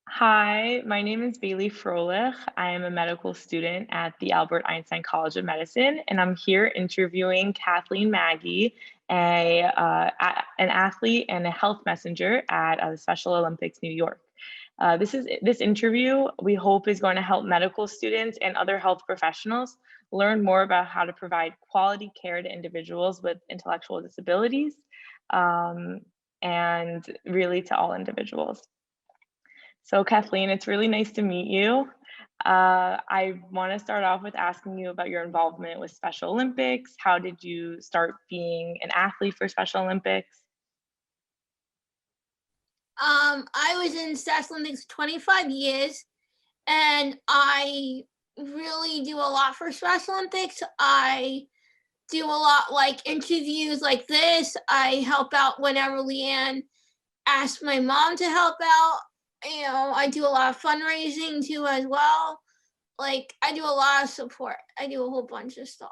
Hi, my name is Bailey Frohlich. I am a medical student at the Einstein College of Medicine, and I'm here interviewing Kathleen Maggi, an athlete and a health messenger at the Special Olympics New York. This interview we hope is going to help medical students and other health professionals learn more about how to provide quality care to individuals with intellectual disabilities, um, and really to all individuals. So Kathleen, it's really nice to meet you. I want to start off with asking you about your involvement with Special Olympics. How did you start being an athlete for Special Olympics? I was in Special Olympics 25 years, and I really do a lot for Special Olympics. I do a lot like interviews like this. I help out whenever Leanne asks my mom to help out. I do a lot of fundraising too as well. Like I do a lot of support. I do a whole bunch of stuff.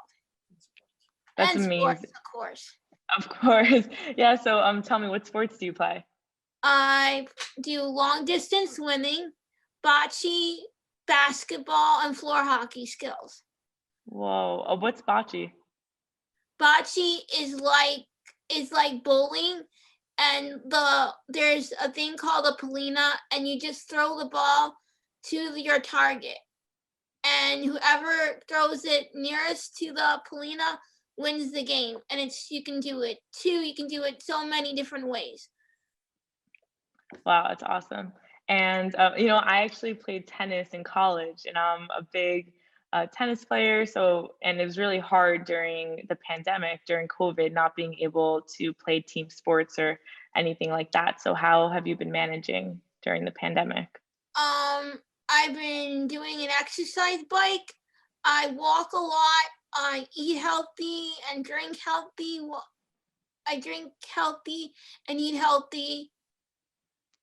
That's And sports, amazing. of course. Of course. Yeah, so tell me, what sports do you play? I do long distance swimming, bocce, basketball, and floor hockey skills. Whoa, what's bocce? Bocce is like bowling, and there's a thing called a palina, and you just throw the ball to your target, and whoever throws it nearest to the palina wins the game. And you can do it so many different ways. Wow, that's awesome. And I actually played tennis in college, and I'm a big tennis player. And it was really hard during the pandemic, during COVID, not being able to play team sports or anything like that. So how have you been managing during the pandemic? I've been doing an exercise bike. I walk a lot. I eat healthy and drink healthy. I drink healthy and eat healthy.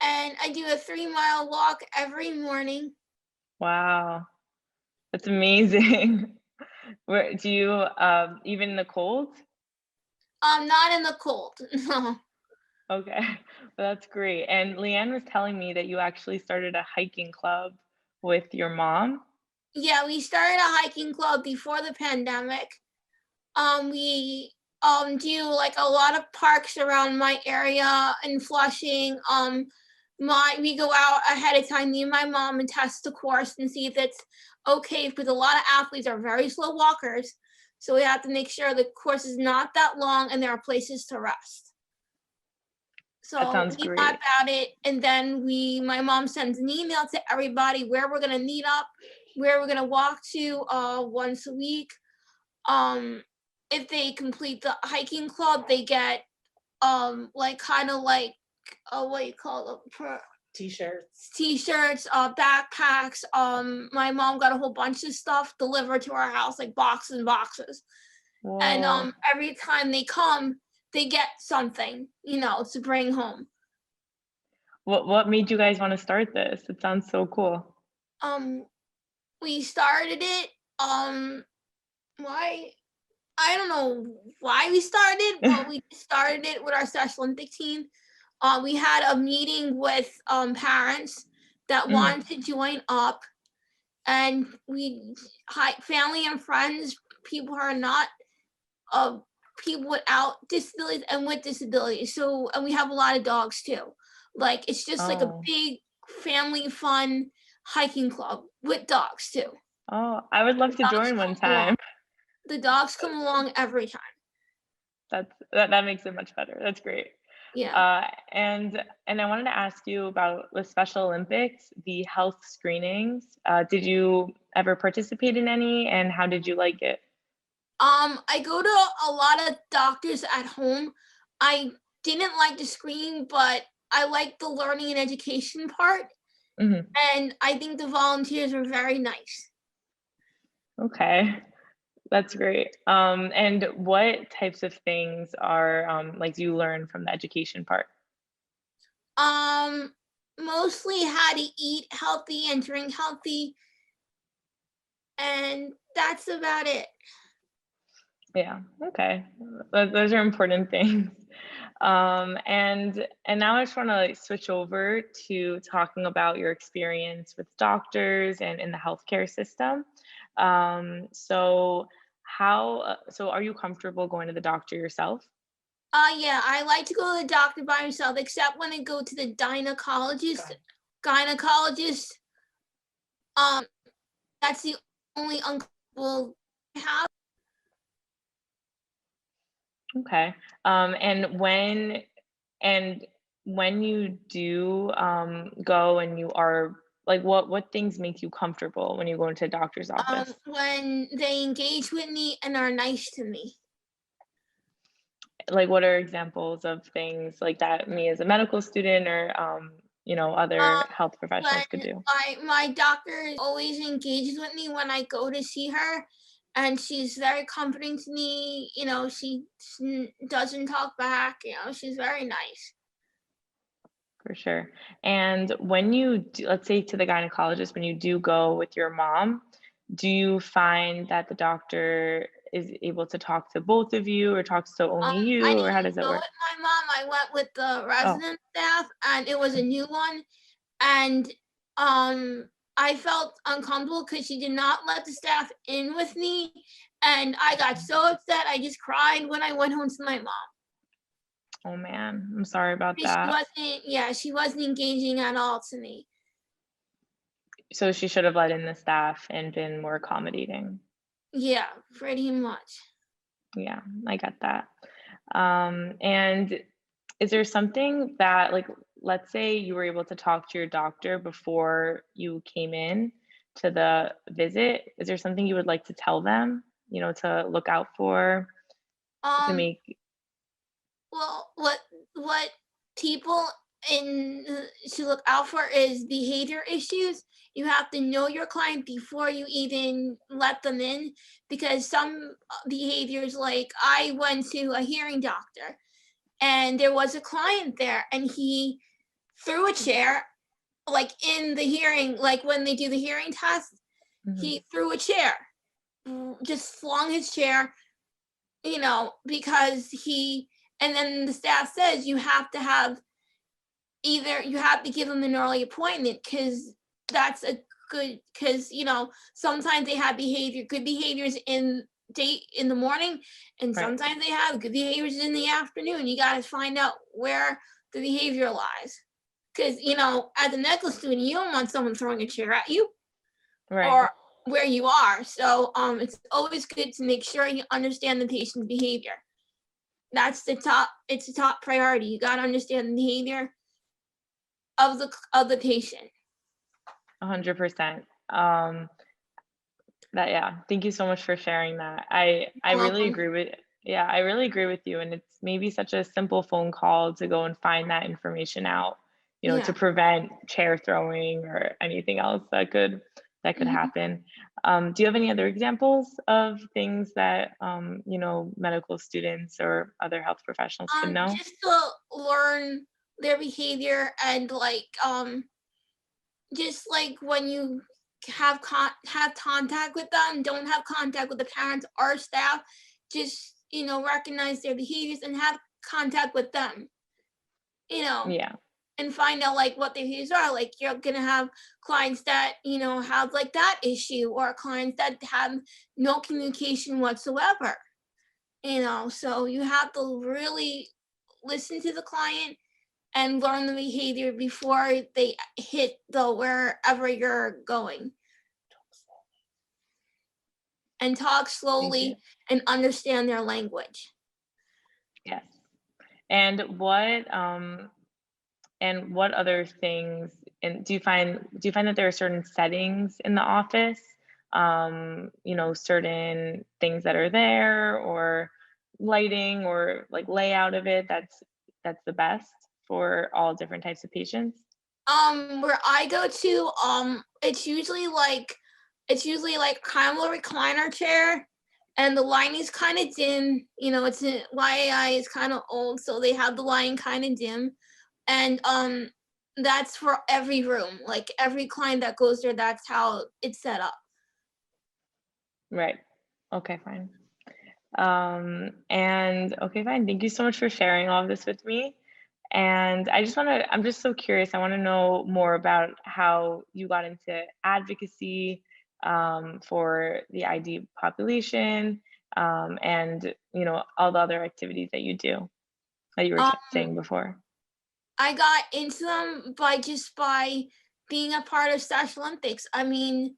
And I do a 3-mile walk every morning. Wow, that's amazing. Where do you even in the cold? Not in the cold. No. Okay, well, that's great. And Leanne was telling me that you actually started a hiking club with your mom. Yeah, we started a hiking club before the pandemic. We do like a lot of parks around my area in Flushing. We go out ahead of time, me and my mom, and test the course and see if it's okay, because a lot of athletes are very slow walkers. So we have to make sure the course is not that long and there are places to rest. That So sounds we map great. out it, and then my mom sends an email to everybody where we're gonna meet up, where we're gonna walk to once a week. If they complete the hiking club, they get like kind of like what you call them, t-shirts, backpacks. My mom got a whole bunch of stuff delivered to our house, like boxes and boxes. And Whoa. every time they come, they get something, to bring home. What made you guys want to start this? It sounds so cool. Um, we started it. Why? I don't know why we started, but we started it with our Special Olympic team. We had a meeting with parents that Mhm. wanted to join up, and family and friends, people who are not people without disabilities and with disabilities. So, and we have a lot of dogs too. Like it's just like a Oh. big family fun hiking club with dogs too. Oh, I would love The to dogs join one come along. time. The dogs come along every time. That makes it much better. That's great. Yeah. And I wanted to ask you about the Special Olympics, the health screenings. Did you ever participate in any, and how did you like it? I go to a lot of doctors at home. I didn't like the screening, but I like the learning and education part. Mhm. And I think the volunteers were very nice. Okay, that's great. And what types of things are like do you learn from the education part? Um, Mostly how to eat healthy and drink healthy, and that's about it. Yeah, okay. Those are important things. And now I just want to like switch over to talking about your experience with doctors and in the healthcare system. So are you comfortable going to the doctor yourself? Yeah, I like to go to the doctor by myself, except when I go to the gynecologist. Um, that's the only uncomfortable I have. Okay. And when you do go and you are like, what things make you comfortable when you go into a doctor's office? When they engage with me and are nice to me. Like, what are examples of things like that me as a medical student or other Um, health professionals could when do? my doctor always engages with me when I go to see her, and she's very comforting to me. She doesn't talk back. She's very nice. For sure. And when you do, let's say to the gynecologist, when you do go with your mom, do you find that the doctor is able to talk to both of you or talks to only I you, or how didn't does that go work? with my mom. I went with the Oh, resident staff, and it was a new one. And I felt uncomfortable because she did not let the staff in with me, and I got so upset. I just cried when I went home to my mom. oh man, I'm sorry about She that. wasn't, yeah, she wasn't engaging at all to me. So she should have let in the staff and been more accommodating. Yeah, pretty much. Yeah, I get that. And is there something that, like, let's say you were able to talk to your doctor before you came in to the visit. Is there something you would like to tell them, to look out for to Um, make, well, what people in to look out for is behavior issues. You have to know your client before you even let them in, because some behaviors, like I went to a hearing doctor and there was a client there and he threw a chair, like in the hearing, like when they do the hearing test, Mhm, he threw a chair, just flung his chair, because and then the staff says you have to give them an early appointment, because that's a because sometimes they have good behaviors in the morning, and right. sometimes they have good behaviors in the afternoon. You got to find out where the behavior lies, because as a medical student, you don't want someone throwing a chair at you Right. or where you are. So it's always good to make sure you understand the patient's behavior. It's the top priority. You got to understand the behavior of the patient. 100%. Yeah, thank you so much for sharing that. I You're really welcome. agree with Yeah, I really agree with you, and it's maybe such a simple phone call to go and find that information out, Yeah. to prevent chair throwing or anything else that could Mhm. happen. Do you have any other examples of things that medical students or other health professionals should know? Just to learn their behavior, and just like when you have contact with them, don't have contact with the parents or staff. Just recognize their behaviors and have contact with them. You know, Yeah, and find out like what their behaviors are. Like you're gonna have clients that have like that issue, or clients that have no communication whatsoever. So you have to really listen to the client and learn the behavior before they hit the wherever you're going, and talk thank you. slowly and understand their language. Yes. And what other things, and do you find that there are certain settings in the office, certain things that are there, or lighting, or like layout of it, that's the best for all different types of patients? Where I go to, it's usually like kind of a recliner chair, and the lighting is kind of dim. It's YAI is kind of old, so they have the lighting kind of dim, and that's for every room. Like every client that goes there, that's how it's set up. Right. Okay, fine. And okay, fine. Thank you so much for sharing all of this with me. And I'm just so curious. I want to know more about how you got into advocacy for the ID population, and all the other activities that you do that you were Um, saying before. I got into them by being a part of Special Olympics. I mean,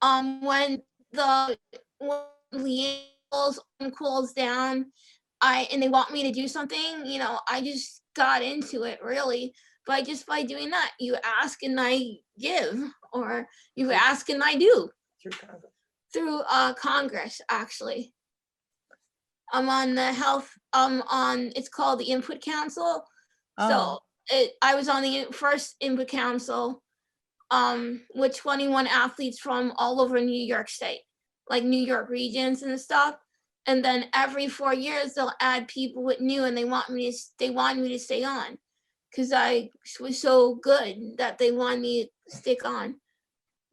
when the when liaisons cools down, and they want me to do something, I just got into it really. By just by doing that, you ask and I give, or you ask and I do through Congress actually. I'm on the health. It's called the Input Council. Oh, So I was on the first Input Council with 21 athletes from all over New York State, like New York regions and stuff. And then every 4 years they'll add people with new, and they wanted me to stay on because I was so good that they wanted me to stick on.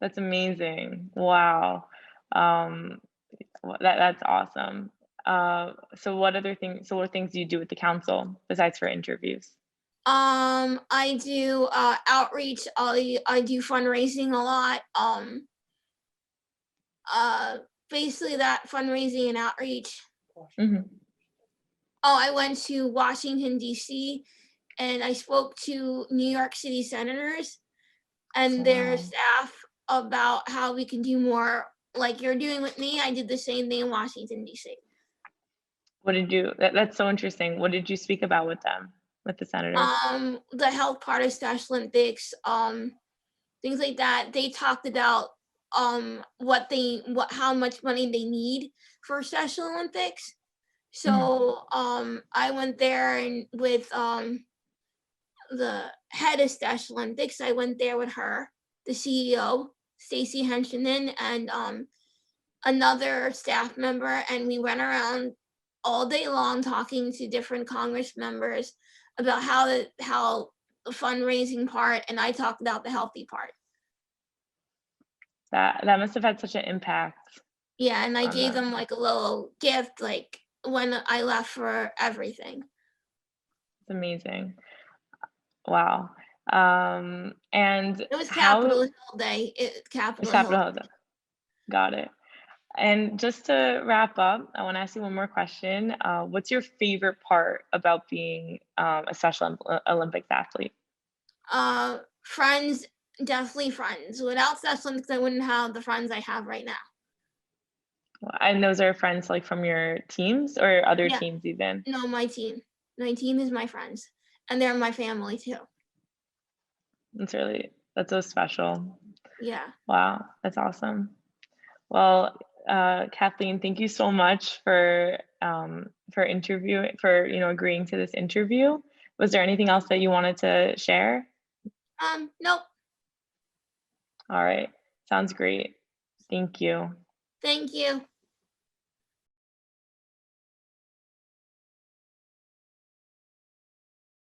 that's amazing. Wow. Um, that's awesome. So what things do you do with the council besides for interviews? I do outreach. I do fundraising a lot. Uh, Basically that fundraising and outreach. Hmm. Oh, I went to Washington D.C. and I spoke to New York City senators and their Wow. staff about how we can do more, like you're doing with me. I did the same thing in Washington D.C. That's so interesting. What did you speak about with them, with the senators? The health part of Special Olympics, things like that. They talked about how much money they need for Special Olympics. Mhm. So I went there and with the head of Special Olympics. I went there with her, the CEO, Stacy Henshinen, and another staff member, and we went around all day long talking to different Congress members about how the fundraising part, and I talked about the healthy part. That must have had such an impact Yeah, and I on gave them. them like a little gift, like when I left for everything. It's amazing. Wow. And It was how Capitol Hill Day. is Capitol Hill. Capitol Hill? Got it. And just to wrap up, I want to ask you one more question. What's your favorite part about being a Special Olympics athlete? Friends, definitely friends. Without Special Olympics, I wouldn't have the friends I have right now. And those are friends like from your teams or other Yeah, teams even? no, my team. My team is my friends, and they're my family too. That's so special. Yeah. Wow, that's awesome. Well, Kathleen, thank you so much for agreeing to this interview. Was there anything else that you wanted to share? Nope. All right, sounds great. Thank you. Thank you.